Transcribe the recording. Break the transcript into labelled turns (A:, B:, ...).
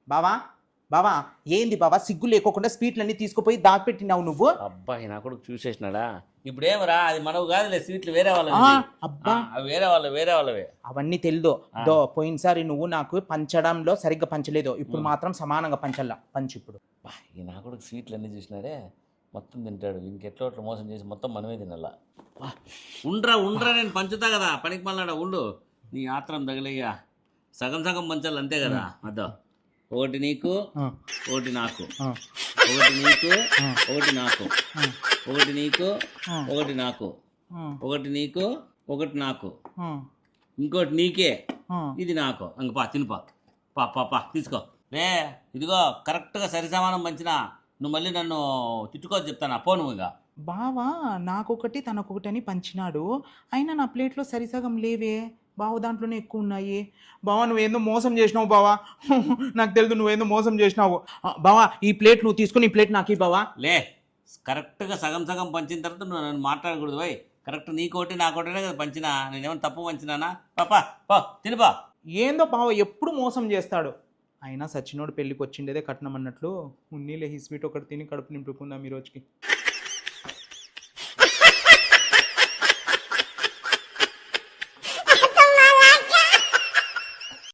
A: బావా బావా ఏంది బావా సిగ్గు లేకోకుండా స్వీట్లన్నీ తీసుకుపోయి దాచిపెట్టినావు నువ్వు.
B: అబ్బాయి నా కొడుకు చూసేసినాడా? ఇప్పుడు ఏమరా, అది మనవు కాదులే, స్వీట్లు వేరే
A: ఆ,
B: వాళ్ళవి.
A: అబ్బా
B: అవి వేరే వాళ్ళవే.
A: అవన్నీ తెలియదు. పోయినసారి నువ్వు నాకు పంచడంలో సరిగ్గా పంచలేదు, ఇప్పుడు మాత్రం సమానంగా పంచల్లా పంచు ఇప్పుడు.
B: అబ్బా, ఈ నా కొడుకు స్వీట్లు అన్నీ చూసినాడే, మొత్తం తింటాడు. ఇంకెట్లో అట్లా మోసం చేసి మొత్తం మనమే తినాలా. ఉండ్రా నేను పంచుతా కదా, పనికి మళ్ళాడా ఉండు. నీ ఆత్రం తగిలయ్యా, సగం పంచాలి అంతే కదా. అద్దో, ఒకటి నీకు ఒకటి నాకు, ఒకటి నీకు ఒకటి నాకు, ఒకటి నీకు ఒకటి నాకు, ఒకటి నీకు ఒకటి నాకు, ఇంకోటి నీకే, ఇది నాకు. ఇంక పా తినుపా, పా తీసుకో. రే ఇదిగో కరెక్ట్గా సరి సమానం పంచినా, నువ్వు మళ్ళీ నన్ను తిట్టుకోవచ్చు చెప్తాను. పో నువ్వు. ఇంకా
A: బావా నాకొకటి తనకొకటి అని పంచినాడు, అయినా నా ప్లేట్లో సరిసగం లేవే బావ, దాంట్లోనే ఎక్కువ ఉన్నాయి. బావా నువ్వేందో మోసం చేసినావు బావా, నాకు తెలుసు నువ్వేందో మోసం చేసినావు. బావా ఈ ప్లేట్ నువ్వు తీసుకుని ఈ ప్లేట్ నాకు బావా.
B: లే, కరెక్ట్గా సగం పంచిన తర్వాత నువ్వు నన్ను మాట్లాడకూడదు. పోయి కరెక్ట్ నీకోటి నాకోటనే కదా పంచినా, నేనేమైనా తప్పు పంచినానా? పాపా పో తినిపా.
A: ఏందో బావ ఎప్పుడు మోసం చేస్తాడు. అయినా సచ్చినోడు పెళ్ళికి వచ్చిండేదే కట్నం అన్నట్లు ఉన్నీలే, ఈ స్వీట్ ఒకటి తిని కడుపు నింపుకుందాం ఈ రోజుకి.